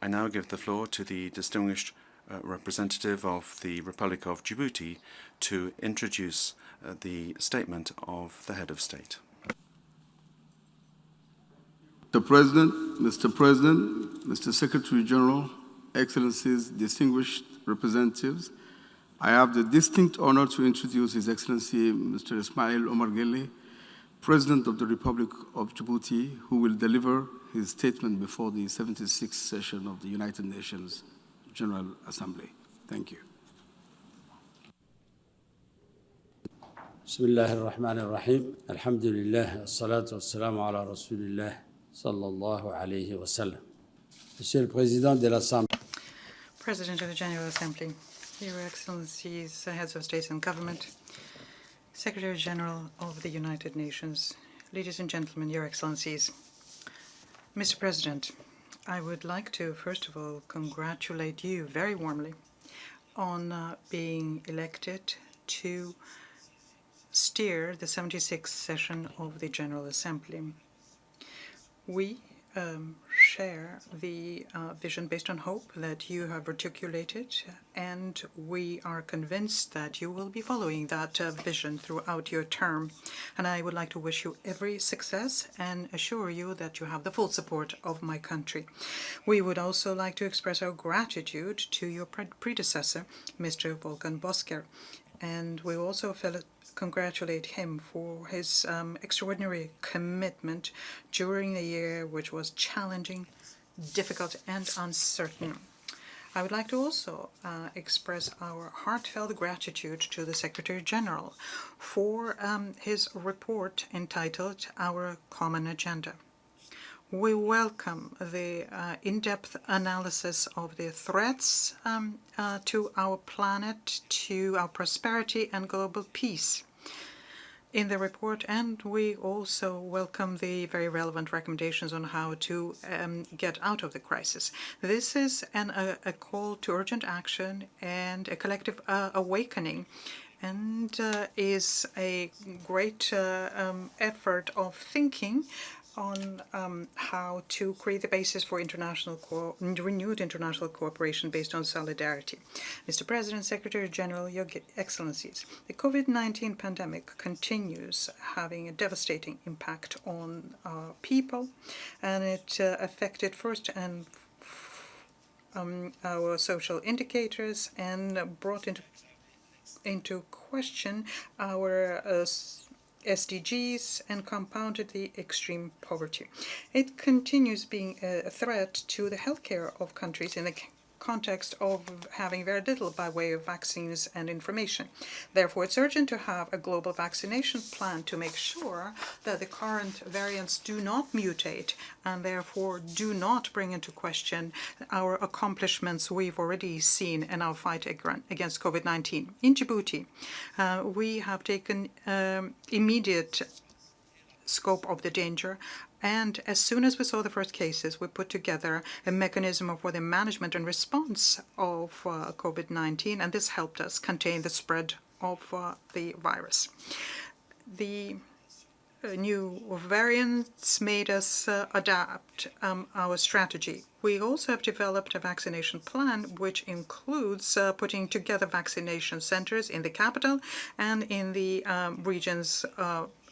I now give the floor to the distinguished representative of the Republic of Djibouti to introduce the statement of the head of state. Mr. President, Mr. Secretary General, Excellencies, distinguished representatives, I have the distinct honor to introduce His Excellency Mr. Ismaël Omar Guelleh, President of the Republic of Djibouti, who will deliver his statement before the 76th session of the United Nations General Assembly. Thank you. بسم الله الرحمن الرحيم الحمد لله الصلاة والسلام على رسول الله صلى الله عليه وسلم. Monsieur le Président de l'Assemblée. President of the General Assembly, Your Excellencies, Heads of State and Government, Secretary General of the United Nations, ladies and gentlemen, Your Excellencies. Mr. President, I would like to, first of all, congratulate you very warmly on being elected to steer the 76th session of the General Assembly. We share the vision based on hope that you have articulated, and we are convinced that you will be following that vision throughout your term. And I would like to wish you every success and assure you that you have the full support of my country. We would also like to express our gratitude to your predecessor, Mr. Volkan Bozkır, and we also congratulate him for his extraordinary commitment during the year which was challenging, difficult and uncertain. I would like to also express our heartfelt gratitude to the Secretary General for his report entitled Our Common Agenda. We welcome the in-depth analysis of the threats to our planet, to our prosperity and global peace in the report, and we also welcome the very relevant recommendations on how to get out of the crisis. This is a call to urgent action and a collective awakening, and is a great effort of thinking on how to create the basis for renewed international cooperation based on solidarity. Mr. President, Secretary General, Your Excellencies, the COVID-19 pandemic continues having a devastating impact on people, and it affected first and our social indicators and brought into question our SDGs and compounded the extreme poverty. It continues being a threat to the healthcare of countries in the context of having very little by way of vaccines and information. Therefore, it's urgent to have a global vaccination plan to make sure that the current variants do not mutate and therefore do not bring into question our accomplishments we've already seen in our fight against COVID-19. In Djibouti, we have taken immediate scope of the danger, and as soon as we saw the first cases, we put together a mechanism for the management and response of COVID-19, and this helped us contain the spread of the virus. The new variants made us adapt our strategy. We also have developed a vaccination plan which includes putting together vaccination centers in the capital and in the regions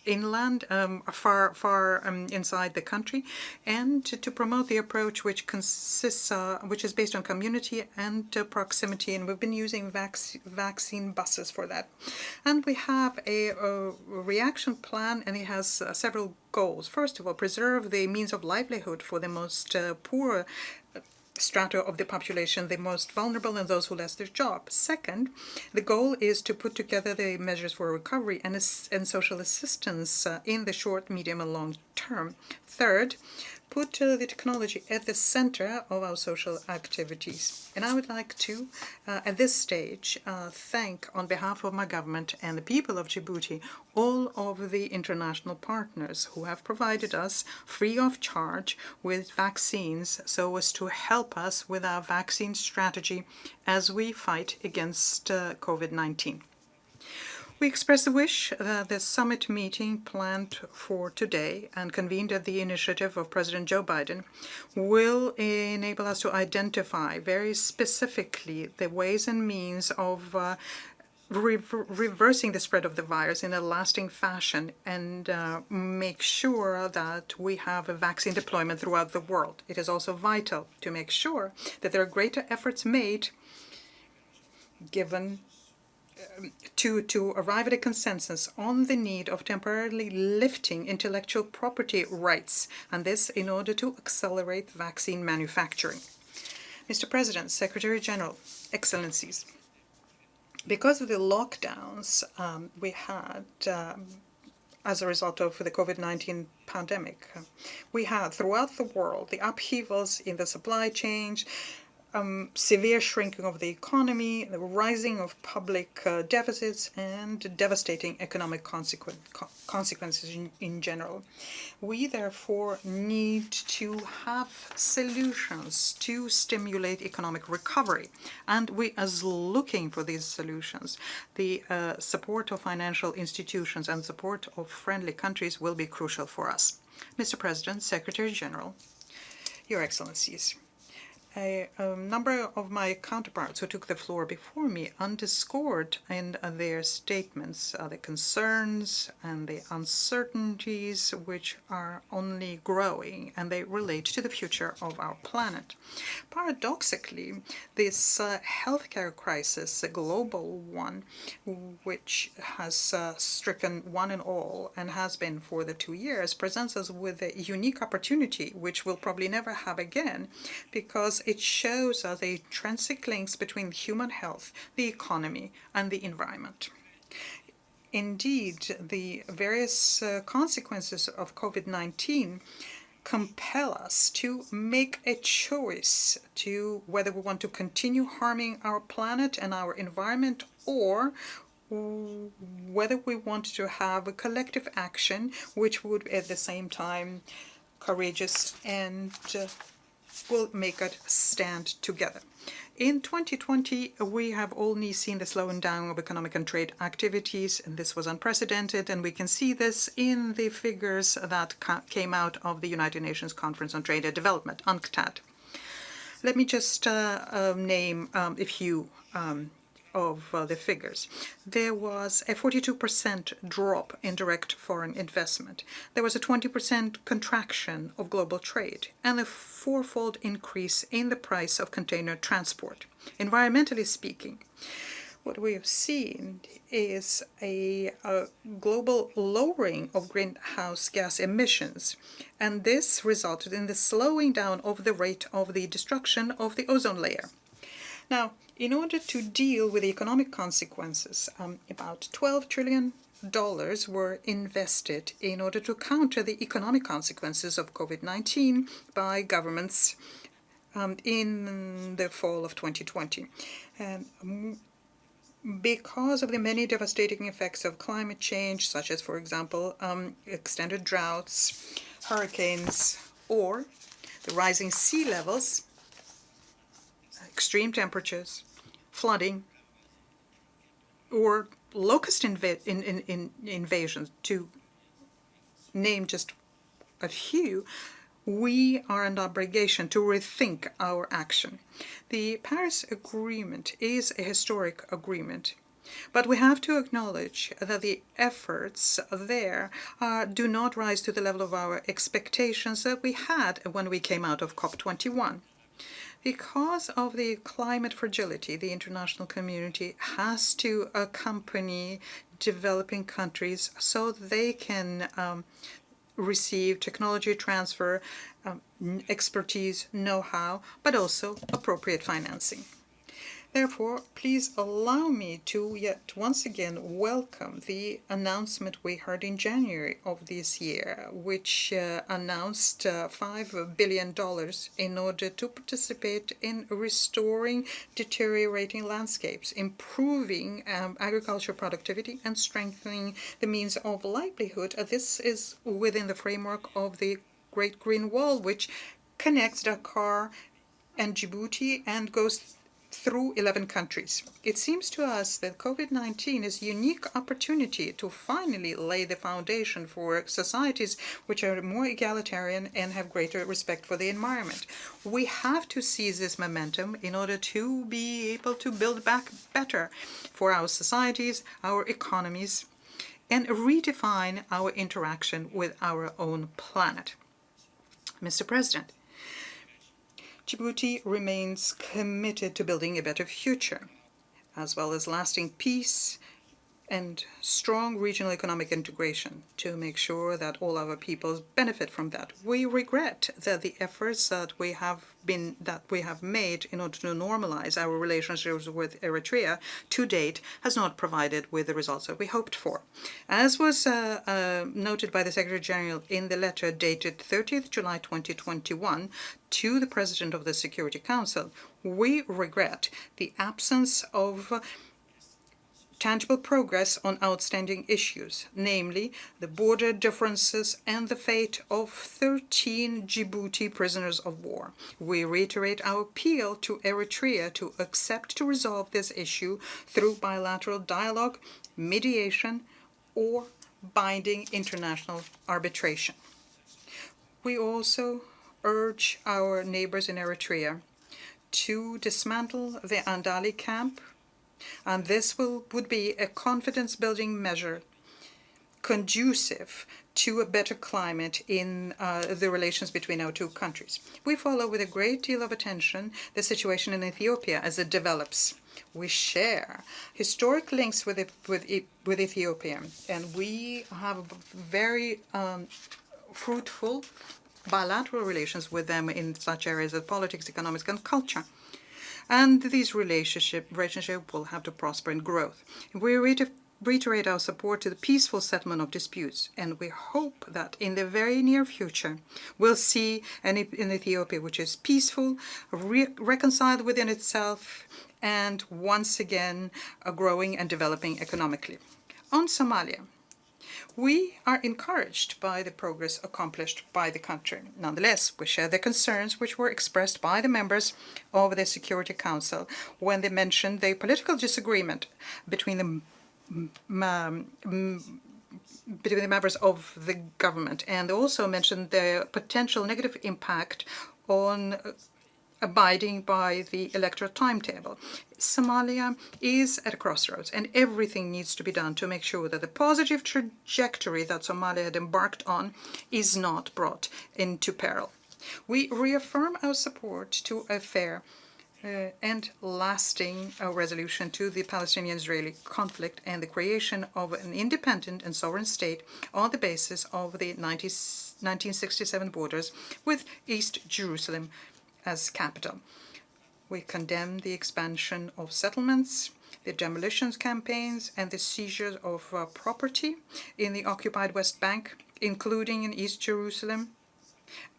inland, far inside the country, and to promote the approach which is based on community and proximity, and we've been using vaccine buses for that. And we have a reaction plan, and it has several goals. First of all, preserve the means of livelihood for the most poor strata of the population, the most vulnerable and those who lost their job. Second, the goal is to put together the measures for recovery and social assistance in the short, medium, and long term. Third, put the technology at the center of our social activities. And I would like to, at this stage, thank, on behalf of my government and the people of Djibouti, all of the international partners who have provided us free of charge with vaccines so as to help us with our vaccine strategy as we fight against COVID-19. We express the wish that the summit meeting planned for today and convened at the initiative of President Joe Biden will enable us to identify very specifically the ways and means of reversing the spread of the virus in a lasting fashion and make sure that we have a vaccine deployment throughout the world. It is also vital to make sure that there are greater efforts made given to arrive at a consensus on the need of temporarily lifting intellectual property rights, and this in order to accelerate vaccine manufacturing. Mr. President, Secretary General, Excellencies, because of the lockdowns we had as a result of the COVID-19 pandemic, we had throughout the world the upheavals in the supply chain, severe shrinking of the economy, the rising of public deficits, and devastating economic consequences in general. We therefore need to have solutions to stimulate economic recovery, and we are looking for these solutions. The support of financial institutions and support of friendly countries will be crucial for us. Mr. President, Secretary General, Your Excellencies, a number of my counterparts who took the floor before me underscored in their statements the concerns and the uncertainties which are only growing, and they relate to the future of our planet. Paradoxically, this healthcare crisis, a global one, which has stricken one and all and has been for the 2 years, presents us with a unique opportunity which we'll probably never have again, because it shows us the intrinsic links between human health, the economy, and the environment. Indeed, the various consequences of COVID-19 compel us to make a choice to whether we want to continue harming our planet and our environment, or whether we want to have a collective action which would at the same time courageous and will make us stand together. In 2020, we have only seen the slowing down of economic and trade activities, and this was unprecedented, and we can see this in the figures that came out of the United Nations Conference on Trade and Development, UNCTAD. Let me just name a few of the figures. There was a 42% drop in direct foreign investment. There was a 20% contraction of global trade and a fourfold increase in the price of container transport. Environmentally speaking, what we have seen is a global lowering of greenhouse gas emissions, and this resulted in the slowing down of the rate of the destruction of the ozone layer. Now, in order to deal with the economic consequences, about $12 trillion were invested in order to counter the economic consequences of COVID-19 by governments in the fall of 2020. Because of the many devastating effects of climate change, such as, for example, extended droughts, hurricanes, or the rising sea levels, extreme temperatures, flooding, or locust invasions, to name just a few, we are under obligation to rethink our action. The Paris Agreement is a historic agreement, but we have to acknowledge that the efforts there do not rise to the level of our expectations that we had when we came out of COP21. Because of the climate fragility, the international community has to accompany developing countries so they can receive technology transfer, expertise, know-how, but also appropriate financing. Therefore, please allow me to yet once again welcome the announcement we heard in January of this year, which announced $5 billion in order to participate in restoring deteriorating landscapes, improving agricultural productivity, and strengthening the means of livelihood. This is within the framework of the Great Green Wall, which connects Dakar and Djibouti and goes through 11 countries. It seems to us that COVID-19 is a unique opportunity to finally lay the foundation for societies which are more egalitarian and have greater respect for the environment. We have to seize this momentum in order to be able to build back better for our societies, our economies, and redefine our interaction with our own planet. Mr. President, Djibouti remains committed to building a better future, as well as lasting peace and strong regional economic integration to make sure that all our peoples benefit from that. We regret that the efforts that we have made in order to normalize our relationships with Eritrea to date has not provided with the results that we hoped for. As was noted by the Secretary General in the letter dated 30th July 2021 to the President of the Security Council, we regret the absence of tangible progress on outstanding issues, namely the border differences and the fate of 13 Djibouti prisoners of war. We reiterate our appeal to Eritrea to accept to resolve this issue through bilateral dialogue, mediation, or binding international arbitration. We also urge our neighbors in Eritrea to dismantle the Andali camp, and this would be a confidence-building measure conducive to a better climate in the relations between our two countries. We follow with a great deal of attention the situation in Ethiopia as it develops. We share historic links with Ethiopia, and we have very fruitful bilateral relations with them in such areas as politics, economics, and culture. And these relationship will have to prosper and growth. We reiterate our support to the peaceful settlement of disputes, and we hope that in the very near future we'll see an Ethiopia which is peaceful, reconciled within itself, and once again growing and developing economically. On Somalia, we are encouraged by the progress accomplished by the country. Nonetheless, we share the concerns which were expressed by the members of the Security Council when they mentioned the political disagreement between the members of the government, and also mentioned the potential negative impact on abiding by the electoral timetable. Somalia is at a crossroads, and everything needs to be done to make sure that the positive trajectory that Somalia had embarked on is not brought into peril. We reaffirm our support to a fair and lasting resolution to the Palestinian-Israeli conflict and the creation of an independent and sovereign state on the basis of the 1967 borders with East Jerusalem as capital. We condemn the expansion of settlements, the demolitions campaigns, and the seizure of property in the occupied West Bank, including in East Jerusalem,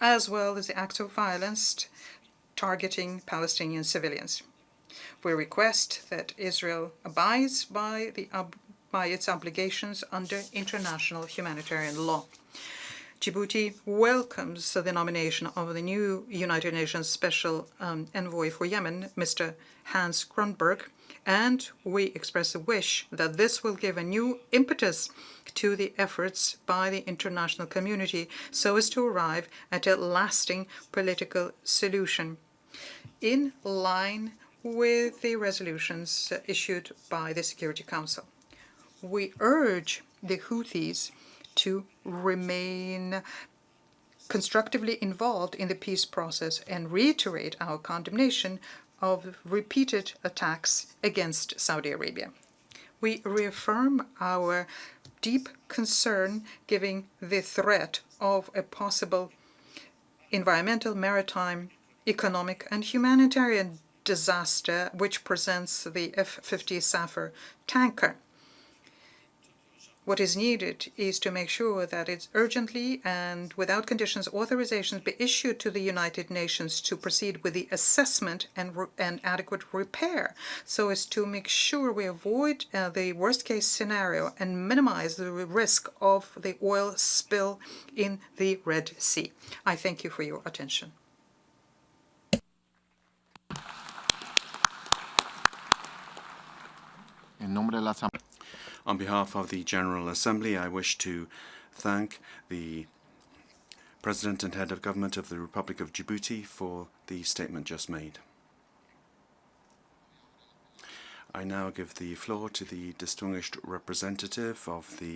as well as the acts of violence targeting Palestinian civilians. We request that Israel abides by its obligations under international humanitarian law. Djibouti welcomes the nomination of the new United Nations Special Envoy for Yemen, Mr. Hans Grunberg, and we express a wish that this will give a new impetus to the efforts by the international community so as to arrive at a lasting political solution in line with the resolutions issued by the Security Council. We urge the Houthis to remain constructively involved in the peace process and reiterate our condemnation of repeated attacks against Saudi Arabia. We reaffirm our deep concern given the threat of a possible environmental, maritime, economic, and humanitarian disaster which presents the F-50 Safar tanker. What is needed is to make sure that it's urgently and without conditions authorizations be issued to the United Nations to proceed with the assessment and adequate repair so as to make sure we avoid the worst case scenario and minimize the risk of the oil spill in the Red Sea. I thank you for your attention. En nombre de la Asamblea. On behalf of the General Assembly, I wish to thank the President and Head of Government of the Republic of Djibouti for the statement just made. I now give the floor to the distinguished representative of the